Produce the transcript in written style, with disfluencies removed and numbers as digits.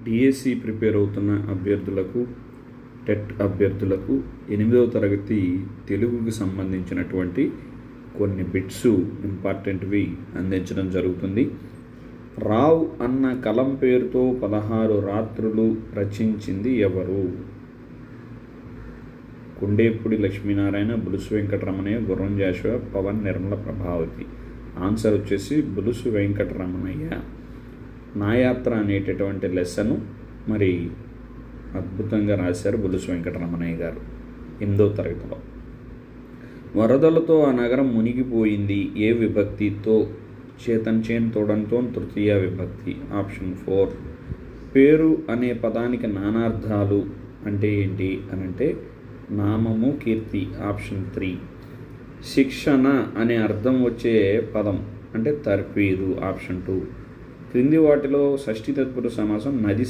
DSC prepare అవుతున్న అభ్యర్థులకు, TET అభ్యర్థులకు 8వ తరగతి తెలుగుకి సంబంధించినటువంటి కొన్ని బిట్స్ ఇంపార్టెంట్వి అందించడం జరుగుతుంది. రావ్ అన్న కలం పేరుతో 16 రాత్రులు రచించింది ఎవరు? కుండేపూడి లక్ష్మీనారాయణ, బులుసు వెంకటరమణయ్య, గుర్రం జాషువా, పవన్, నిర్మల ప్రభావతి. ఆన్సర్ వచ్చేసి బులుసు వెంకటరమణయ్య. నా యాత్ర అనేటటువంటి లెసను మరి అద్భుతంగా రాశారు బులుసు వెంకటరమణయ్య గారు 8వ తరగతిలో. వరదలతో ఆ నగరం మునిగిపోయింది ఏ విభక్తితో? చేతన్ తోడంతో తృతీయ విభక్తి. ఆప్షన్ 4. పేరు అనే పదానికి నానార్థాలు అంటే ఏంటి అనంటే నామము, కీర్తి. ఆప్షన్ 3. శిక్షణ అనే అర్థం వచ్చే పదం అంటే తర్ఫీదు. ఆప్షన్ 2. క్రింది వాటిలో షష్ఠీ తత్పురుష సమాసం నది